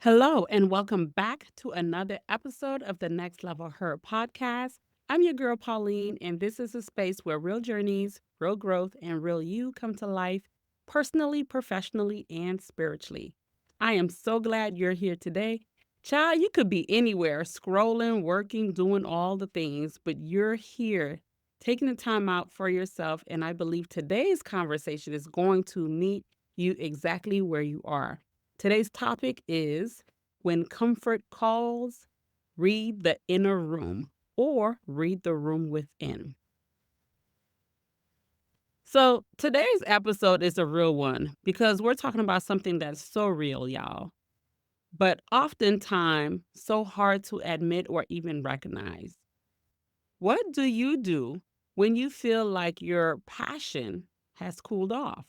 Hello, and welcome back to another episode of the Next Level Her podcast. I'm your girl, Pauline, and this is a space where real journeys, real growth, and real you come to life personally, professionally, and spiritually. I am so glad you're here today. Child, you could be anywhere, scrolling, working, doing all the things, but you're here taking the time out for yourself. And I believe today's conversation is going to meet you exactly where you are. Today's topic is when comfort calls, read the inner room or read the room within. So, today's episode is a real one because we're talking about something that's so real, y'all, but oftentimes so hard to admit or even recognize. What do you do when you feel like your passion has cooled off?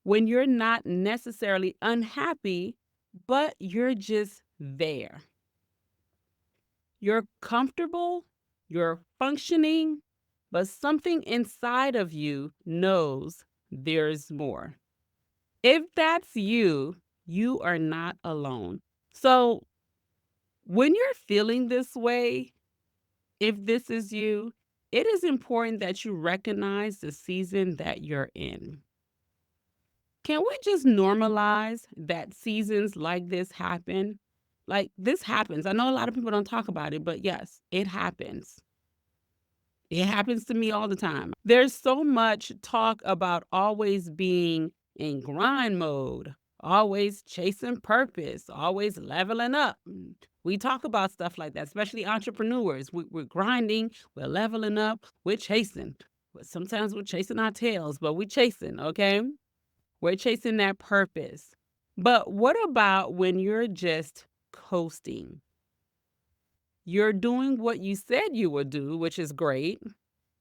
When you're not necessarily unhappy, but you're just there. You're comfortable, you're functioning, but something inside of you knows there's more. If that's you, you are not alone. So, when you're feeling this way, if this is you, it is important that you recognize the season that you're in. Can we just normalize that seasons like this happen? Like this happens. I know a lot of people don't talk about it, but yes, it happens. It happens to me all the time. There's so much talk about always being in grind mode, always chasing purpose, always leveling up. We talk about stuff like that, especially entrepreneurs. We're grinding, we're leveling up, we're chasing. Sometimes we're chasing our tails, but we're chasing, okay? We're chasing that purpose. But what about when you're just coasting? You're doing what you said you would do, which is great.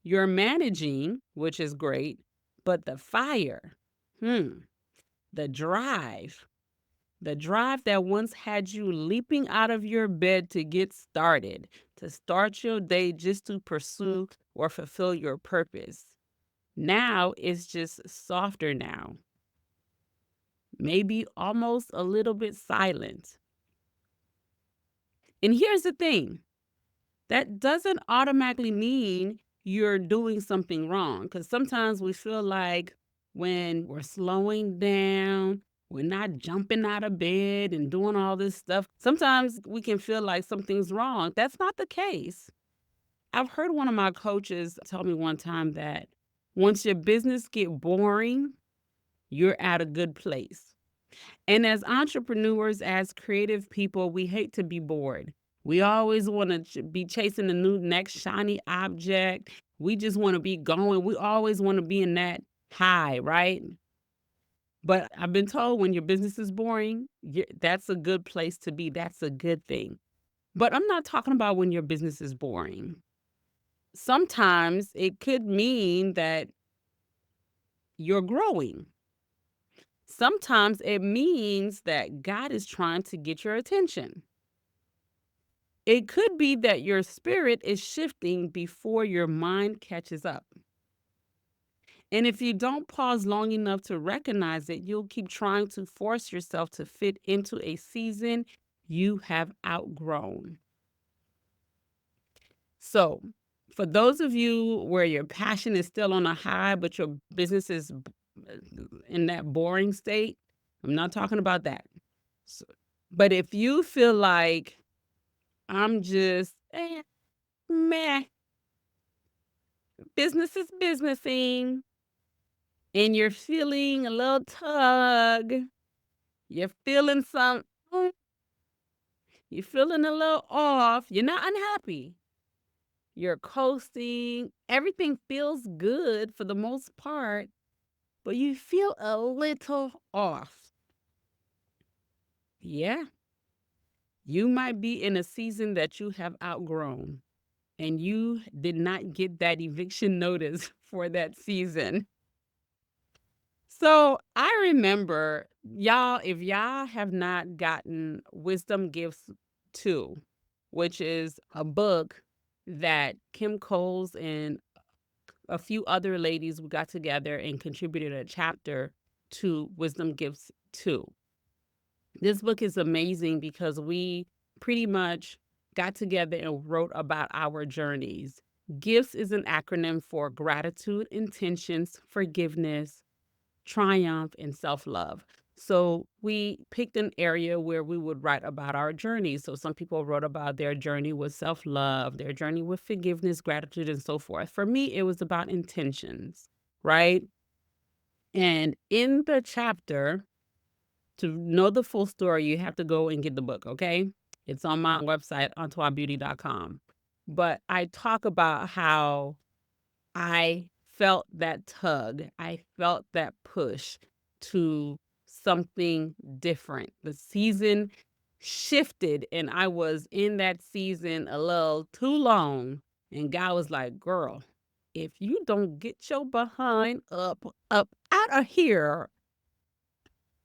You're managing, which is great. But the fire, the drive, the drive that once had you leaping out of your bed to get started, to start your day just to pursue or fulfill your purpose. Now it's just softer now, maybe almost a little bit silent. And here's the thing, that doesn't automatically mean you're doing something wrong. Because sometimes we feel like when we're slowing down, we're not jumping out of bed and doing all this stuff. Sometimes we can feel like something's wrong. That's not the case. I've heard one of my coaches tell me one time that once your business get boring, you're at a good place. And as entrepreneurs, as creative people, we hate to be bored. We always want to be chasing the new next shiny object. We just want to be going. We always want to be in that high, right? But I've been told when your business is boring, that's a good place to be. That's a good thing. But I'm not talking about when your business is boring. Sometimes it could mean that you're growing. Sometimes it means that God is trying to get your attention. It could be that your spirit is shifting before your mind catches up. And if you don't pause long enough to recognize it, you'll keep trying to force yourself to fit into a season you have outgrown. So, for those of you where your passion is still on a high, but your business is in that boring state, I'm not talking about that. So, but if you feel like I'm just meh, business is businessing, and you're feeling a little tug, you're feeling some, you're feeling a little off, you're not unhappy, you're coasting, everything feels good for the most part, but you feel a little off. Yeah, you might be in a season that you have outgrown, and you did not get that eviction notice for that season. So I remember, y'all, if y'all have not gotten Wisdom Gifts 2, which is a book that Kim Coles and a few other ladies got together and contributed a chapter to Wisdom Gifts 2. This book is amazing because we pretty much got together and wrote about our journeys. GIFTS is an acronym for gratitude, intentions, forgiveness, triumph, and self love. So we picked an area where we would write about our journey. So some people wrote about their journey with self love, their journey with forgiveness, gratitude, and so forth. For me, it was about intentions, right? And in the chapter, to know the full story, you have to go and get the book, okay? It's on my website, entoinebeauty.com. But I talk about how I felt that tug. I felt that push to something different. The season shifted, and I was in that season a little too long. And God was like, girl, if you don't get your behind up out of here,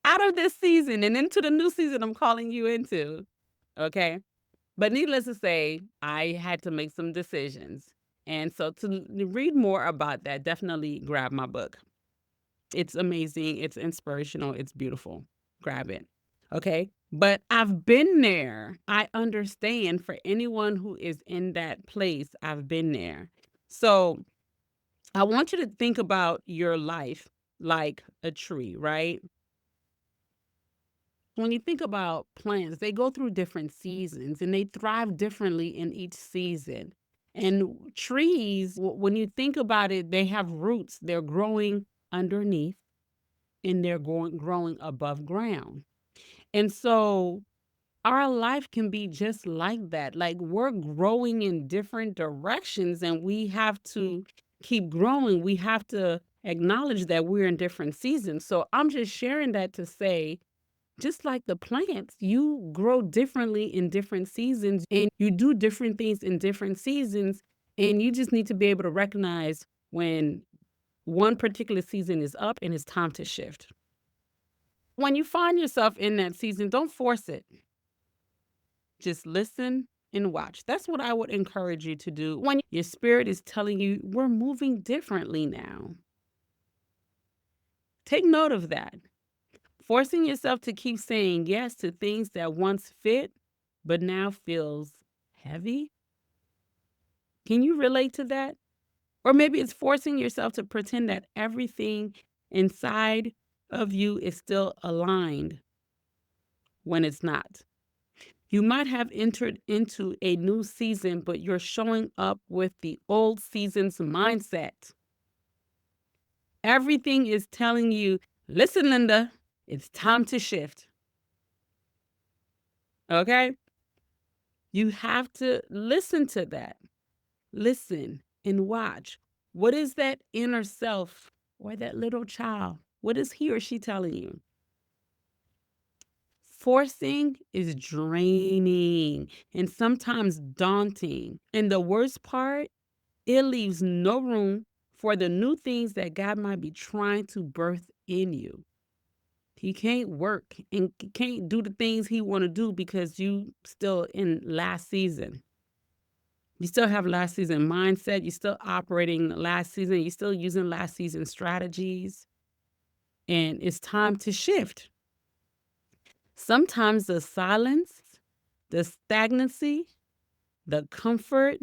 out of this season and into the new season I'm calling you into, okay? But needless to say, I had to make some decisions. And so to read more about that, definitely grab my book. It's amazing, it's inspirational, it's beautiful. Grab it. Okay? But I've been there. I understand for anyone who is in that place, I've been there. So I want you to think about your life like a tree, right? When you think about plants, they go through different seasons and they thrive differently in each season. And trees, when you think about it, they have roots. They're growing underneath and they're growing above ground. And so our life can be just like that. Like we're growing in different directions and we have to keep growing. We have to acknowledge that we're in different seasons. So I'm just sharing that to say, just like the plants, you grow differently in different seasons and you do different things in different seasons. And you just need to be able to recognize when one particular season is up and it's time to shift. When you find yourself in that season, don't force it. Just listen and watch. That's what I would encourage you to do when your spirit is telling you we're moving differently now. Take note of that. Forcing yourself to keep saying yes to things that once fit, but now feels heavy. Can you relate to that? Or maybe it's forcing yourself to pretend that everything inside of you is still aligned when it's not. You might have entered into a new season, but you're showing up with the old season's mindset. Everything is telling you, listen, Linda, it's time to shift. Okay? You have to listen to that. Listen and watch. What is that inner self or that little child? What is he or she telling you? Forcing is draining and sometimes daunting. And the worst part, it leaves no room for the new things that God might be trying to birth in you. He can't work and can't do the things he want to do because you still in last season. You still have last season mindset. You're still operating last season. You're still using last season strategies. And it's time to shift. Sometimes the silence, the stagnancy, the comfort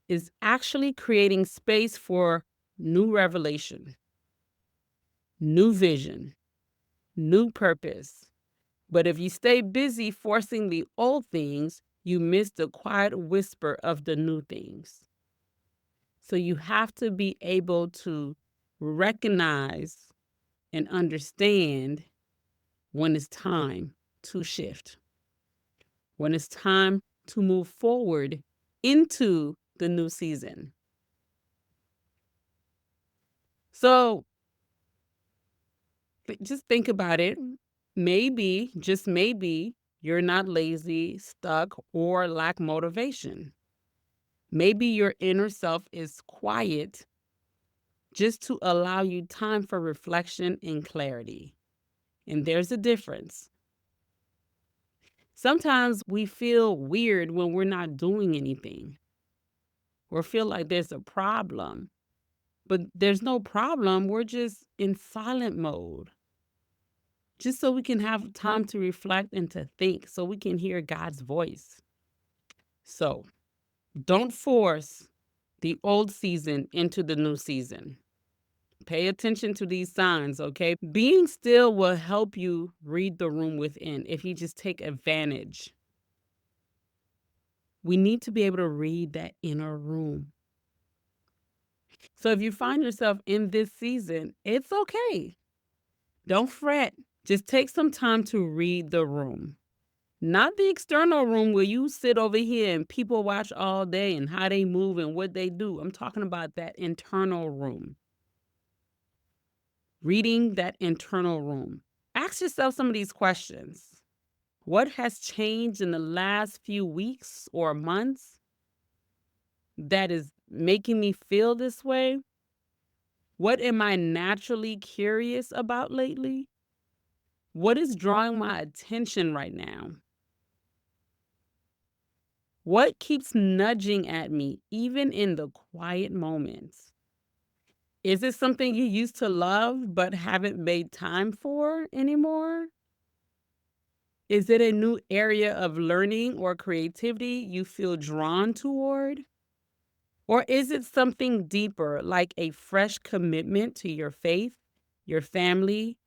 is actually creating space for new revelation, new vision, new purpose. But if you stay busy forcing the old things, you miss the quiet whisper of the new things. So you have to be able to recognize and understand when it's time to shift, when it's time to move forward into the new season. So just think about it. Maybe, just maybe, you're not lazy, stuck, or lack motivation. Maybe your inner self is quiet just to allow you time for reflection and clarity. And there's a difference. Sometimes we feel weird when we're not doing anything or feel like there's a problem, but there's no problem. We're just in silent mode. just so we can have time to reflect and to think, so we can hear God's voice. So don't force the old season into the new season. Pay attention to these signs, okay? Being still will help you read the room within if you just take advantage. We need to be able to read that inner room. So if you find yourself in this season, it's okay. Don't fret. Just take some time to read the room. Not the external room where you sit over here and people watch all day and how they move and what they do. I'm talking about that internal room. Reading that internal room. Ask yourself some of these questions. What has changed in the last few weeks or months that is making me feel this way? What am I naturally curious about lately? What is drawing my attention right now? What keeps nudging at me, even in the quiet moments? Is it something you used to love but haven't made time for anymore? Is it a new area of learning or creativity you feel drawn toward? Or is it something deeper, like a fresh commitment to your faith, your family,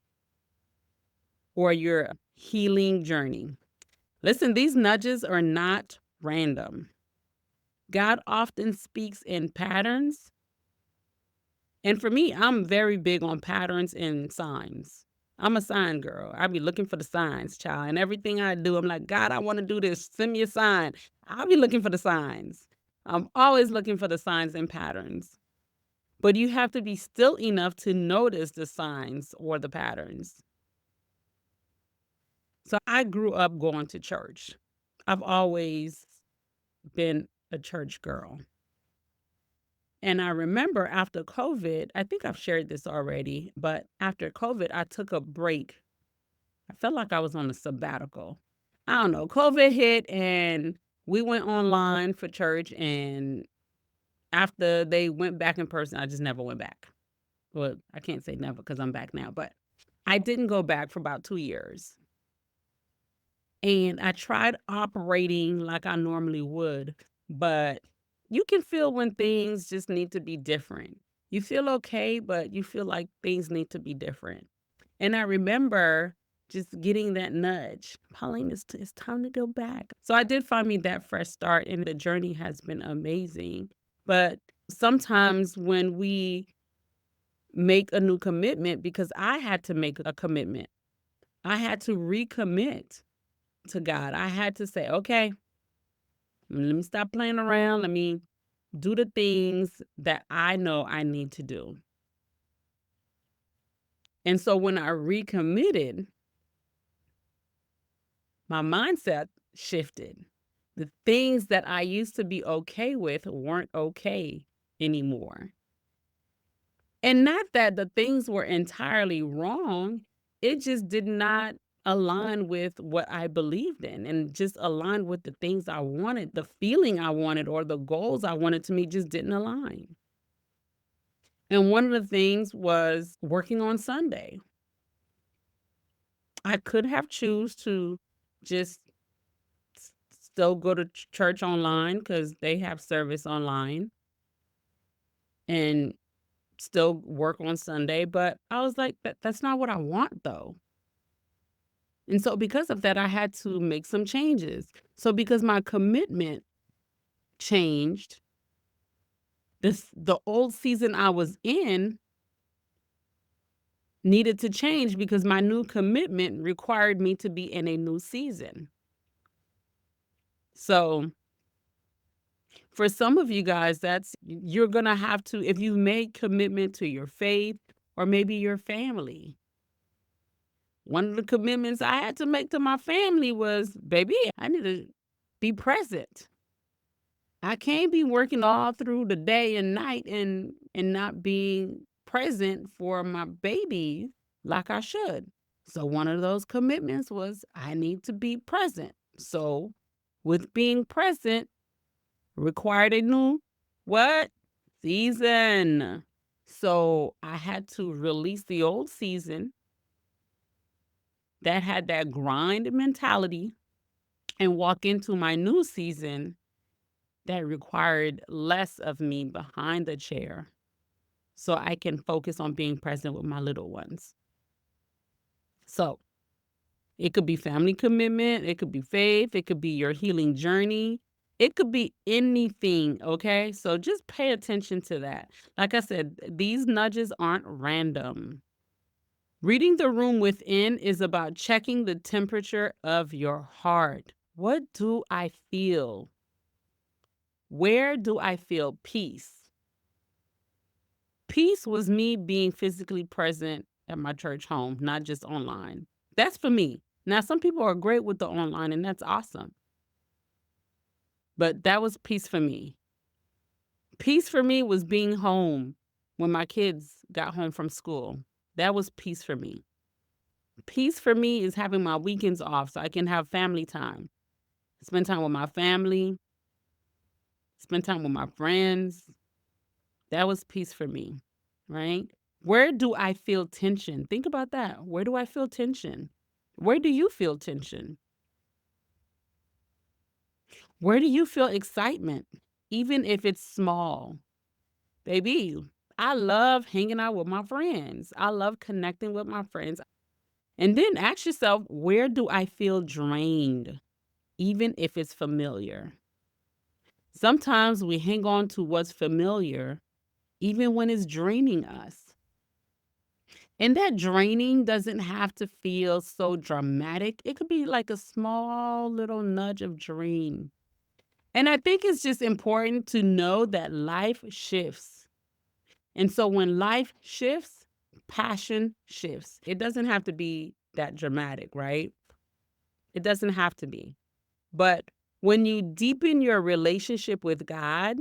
or your healing journey? Listen, these nudges are not random. God often speaks in patterns. And for me, I'm very big on patterns and signs. I'm a sign girl. I be looking for the signs, child. And everything I do, I'm like, God, I want to do this. Send me a sign. I'll be looking for the signs. I'm always looking for the signs and patterns. But you have to be still enough to notice the signs or the patterns. So I grew up going to church. I've always been a church girl. And I remember after COVID, I think I've shared this already, but after COVID, I took a break. I felt like I was on a sabbatical. I don't know. COVID hit and we went online for church. And after they went back in person, I just never went back. Well, I can't say never because I'm back now, but I didn't go back for about 2 years. And I tried operating like I normally would, but you can feel when things just need to be different. You feel okay, but you feel like things need to be different. And I remember just getting that nudge. Pauline, it's time to go back. So I did find me that fresh start, and the journey has been amazing. But sometimes when we make a new commitment, because I had to make a commitment, I had to recommit to God. I had to say, okay, let me stop playing around. Let me do the things that I know I need to do. And so when I recommitted, my mindset shifted. The things that I used to be okay with weren't okay anymore. And not that the things were entirely wrong, it just did not align with what I believed in and just aligned with the things I wanted, the feeling I wanted, or the goals I wanted to meet just didn't align. And one of the things was working on Sunday. I could have choose to just still go to church online because they have service online and still work on Sunday. But I was like, that's not what I want though. And so because of that, I had to make some changes. So because my commitment changed, the old season I was in needed to change because my new commitment required me to be in a new season. So for some of you guys, you're going to have to, if you made commitment to your faith or maybe your family. One of the commitments I had to make to my family was, baby, I need to be present. I can't be working all through the day and night and not being present for my baby like I should. So one of those commitments was I need to be present. So with being present required a new what? Season. So I had to release the old season that had that grind mentality and walk into my new season that required less of me behind the chair so I can focus on being present with my little ones. So it could be family commitment, it could be faith, it could be your healing journey. It could be anything, okay? So just pay attention to that. Like I said, these nudges aren't random. Reading the room within is about checking the temperature of your heart. What do I feel? Where do I feel peace? Peace was me being physically present at my church home, not just online. That's for me. Now, some people are great with the online, and that's awesome. But that was peace for me. Peace for me was being home when my kids got home from school. That was peace for me. Peace for me is having my weekends off so I can have family time, spend time with my family, spend time with my friends. That was peace for me, right? Where do I feel tension? Think about that. Where do I feel tension? Where do you feel tension? Where do you feel excitement, even if it's small? Baby, I love hanging out with my friends. I love connecting with my friends. And then ask yourself, where do I feel drained, even if it's familiar? Sometimes we hang on to what's familiar, even when it's draining us. And that draining doesn't have to feel so dramatic. It could be like a small little nudge of drain. And I think it's just important to know that life shifts. And so when life shifts, passion shifts. It doesn't have to be that dramatic, right? It doesn't have to be. But when you deepen your relationship with God,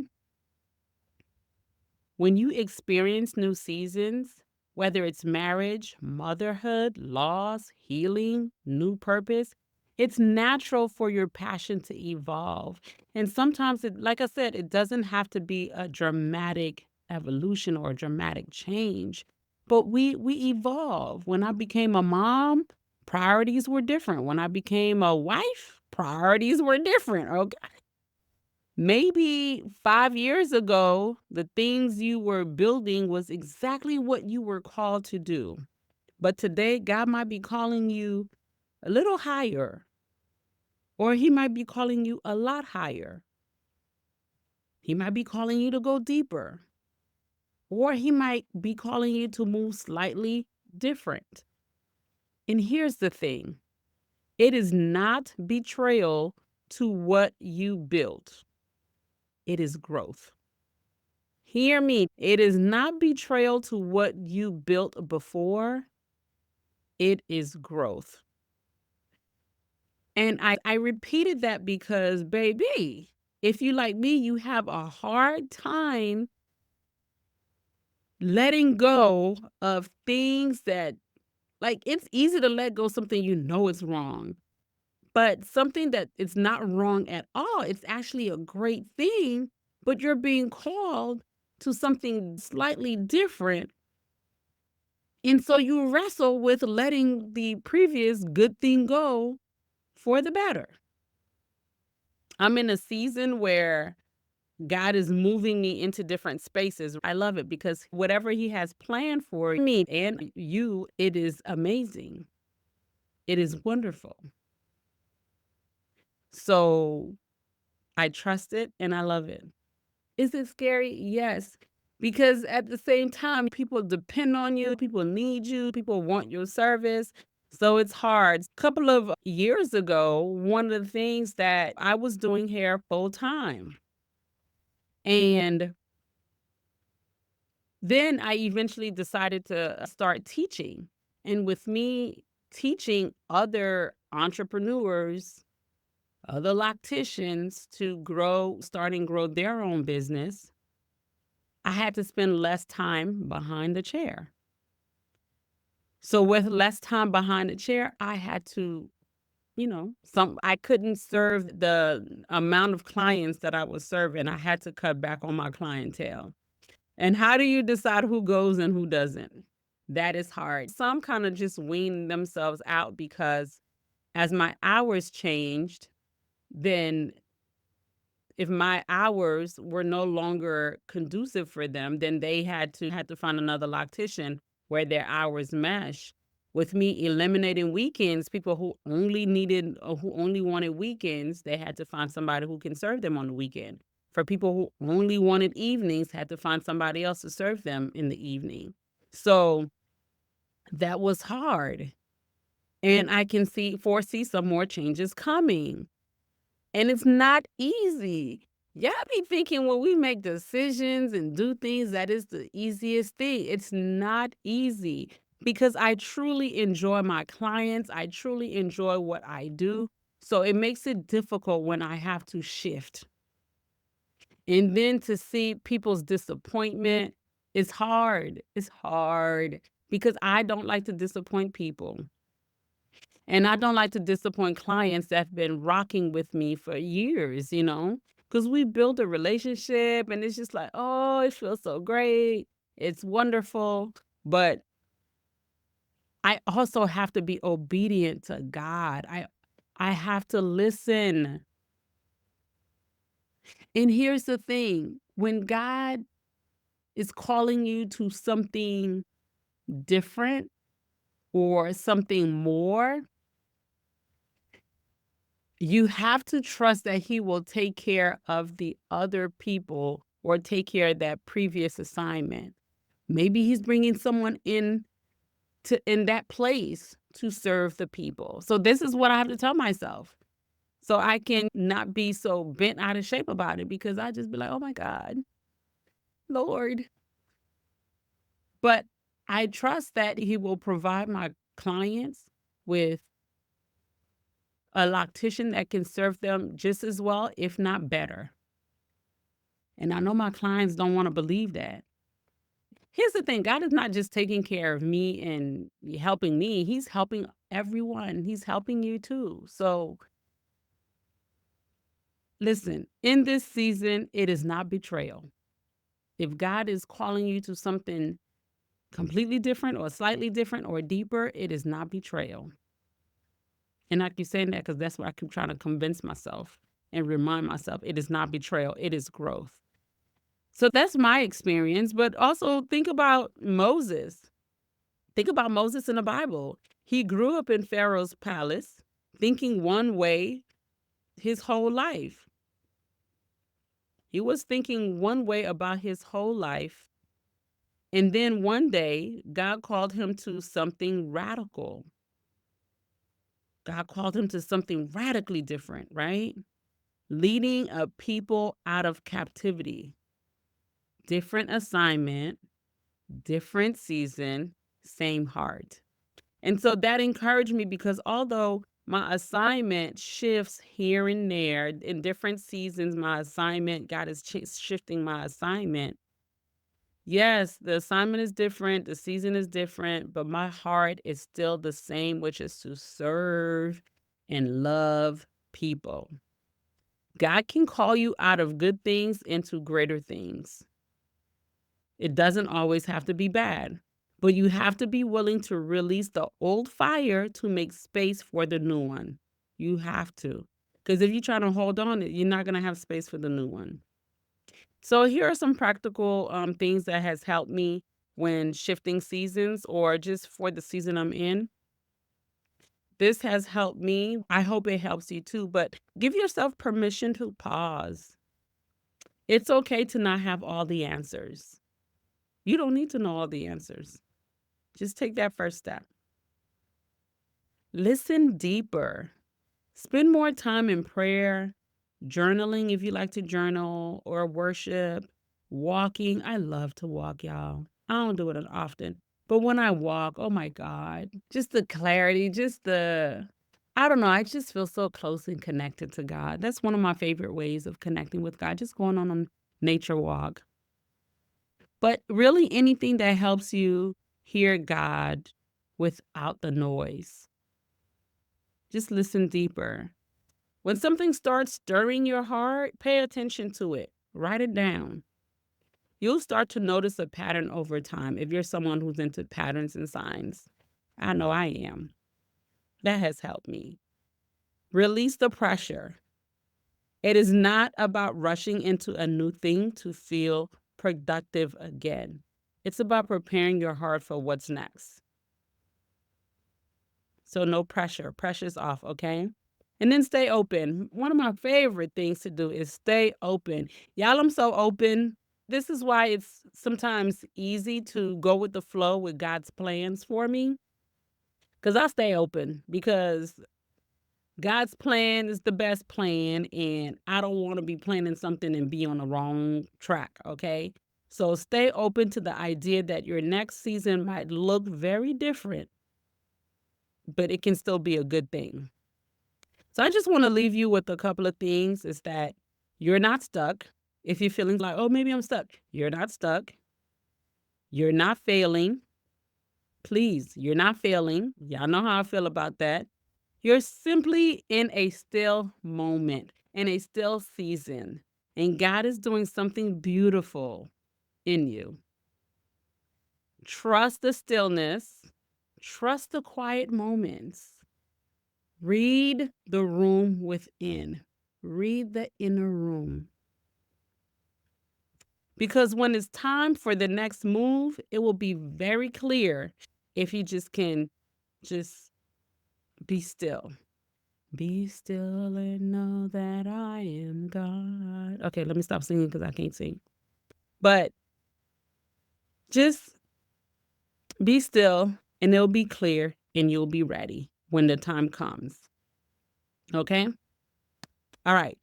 when you experience new seasons, whether it's marriage, motherhood, loss, healing, new purpose, it's natural for your passion to evolve. And sometimes, like I said, it doesn't have to be a dramatic evolution or a dramatic change, but we evolve. When I became a mom, priorities were different. When I became a wife, priorities were different. Okay. Maybe 5 years ago, the things you were building was exactly what you were called to do. But today, God might be calling you a little higher, or He might be calling you a lot higher. He might be calling you to go deeper, or He might be calling you to move slightly different. And here's the thing, it is not betrayal to what you built, it is growth. Hear me. It is not betrayal to what you built before. It is growth. And I repeated that because, baby, if you like me, you have a hard time letting go of things that, like, it's easy to let go something you know is wrong, but something that it's not wrong at all. It's actually a great thing, but you're being called to something slightly different. And so you wrestle with letting the previous good thing go for the better. I'm in a season where God is moving me into different spaces. I love it because whatever He has planned for me and you, it is amazing. It is wonderful. So I trust it and I love it. Is it scary? Yes. Because at the same time, people depend on you, people need you, people want your service. So it's hard. A couple of years ago, one of the things that I was doing hair full time. And then I eventually decided to start teaching. And with me teaching other entrepreneurs, other locticians to grow their own business, I had to spend less time behind the chair. So with less time behind the chair, I had to, I couldn't serve the amount of clients that I was serving. I had to cut back on my clientele. And how do you decide who goes and who doesn't? That is hard. Some kind of just wean themselves out because as my hours changed, then if my hours were no longer conducive for them, then they had to find another loctician where their hours mesh. With me eliminating weekends, people who only needed or who only wanted weekends, they had to find somebody who can serve them on the weekend. For people who only wanted evenings, had to find somebody else to serve them in the evening. So that was hard. And I can foresee some more changes coming. And it's not easy. Y'all be thinking when we make decisions and do things, that is the easiest thing. It's not easy because I truly enjoy my clients. I truly enjoy what I do. So it makes it difficult when I have to shift. And then to see people's disappointment is hard. It's hard because I don't like to disappoint people. And I don't like to disappoint clients that have been rocking with me for years, because we built a relationship and it's just like, oh, it feels so great. It's wonderful. But I also have to be obedient to God. I have to listen. And here's the thing, when God is calling you to something different or something more, you have to trust that he will take care of the other people or take care of that previous assignment. Maybe he's bringing someone in that place to serve the people. So this is what I have to tell myself. So I can not be so bent out of shape about it because I just be like, "Oh my God, Lord." But I trust that he will provide my clients with a loctician that can serve them just as well, if not better. And I know my clients don't wanna believe that. Here's the thing, God is not just taking care of me and helping me, he's helping everyone. He's helping you too. So, listen, in this season, it is not betrayal. If God is calling you to something completely different or slightly different or deeper, it is not betrayal. And I keep saying that because that's what I keep trying to convince myself and remind myself. It is not betrayal, it is growth. So that's my experience, but also think about Moses. Think about Moses in the Bible. He grew up in Pharaoh's palace, thinking one way his whole life. He was thinking one way about his whole life. And then one day, God called him to something radical. God called him to something radically different, right? Leading a people out of captivity. Different assignment, different season, same heart. And so that encouraged me because although my assignment shifts here and there in different seasons, my assignment, God is shifting my assignment. Yes, the assignment is different, the season is different, but my heart is still the same, which is to serve and love people. God can call you out of good things into greater things. It doesn't always have to be bad, but you have to be willing to release the old fire to make space for the new one. You have to. Because if you're trying to hold on, you're not going to have space for the new one. So here are some practical things that has helped me when shifting seasons or just for the season I'm in. This has helped me. I hope it helps you too, but give yourself permission to pause. It's okay to not have all the answers. You don't need to know all the answers. Just take that first step. Listen deeper. Spend more time in prayer, journaling if you like to journal, or worship, walking. I love to walk, y'all. I don't do it often, but when I walk, oh my God, just the clarity, I don't know, I just feel so close and connected to God. That's one of my favorite ways of connecting with God, just going on a nature walk. But really anything that helps you hear God without the noise. Just listen deeper. When something starts stirring your heart, pay attention to it. Write it down. you'll start to notice a pattern over time if you're someone who's into patterns and signs. I know I am. That has helped me. Release the pressure. It is not about rushing into a new thing to feel productive again. It's about preparing your heart for what's next. So no pressure. Pressure's off, okay? And then stay open. One of my favorite things to do is stay open. Y'all, I'm so open. This is why it's sometimes easy to go with the flow with God's plans for me. Because I stay open because God's plan is the best plan, and I don't want to be planning something and be on the wrong track, okay? So stay open to the idea that your next season might look very different, but it can still be a good thing. So I just want to leave you with a couple of things is that you're not stuck. If you're feeling like, oh, maybe I'm stuck, you're not stuck. You're not failing. Please, you're not failing. Y'all know how I feel about that. You're simply in a still moment, in a still season, and God is doing something beautiful in you. Trust the stillness, trust the quiet moments. Read the room within, read the inner room. Because when it's time for the next move, it will be very clear if you just can just be still. Be still and know that I am God. Okay, let me stop singing because I can't sing. But just be still and it'll be clear and you'll be ready when the time comes. Okay? All right.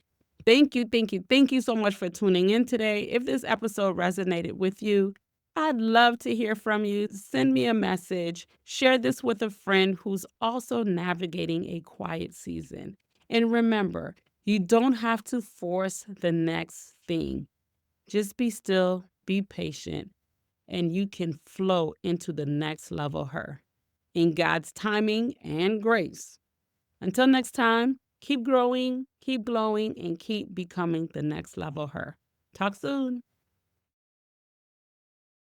Thank you, thank you, thank you so much for tuning in today. If this episode resonated with you, I'd love to hear from you. Send me a message. Share this with a friend who's also navigating a quiet season. And remember, you don't have to force the next thing. Just be still, be patient, and you can flow into the next level her in God's timing and grace. Until next time, keep growing, keep glowing, and keep becoming the next level her. Talk soon.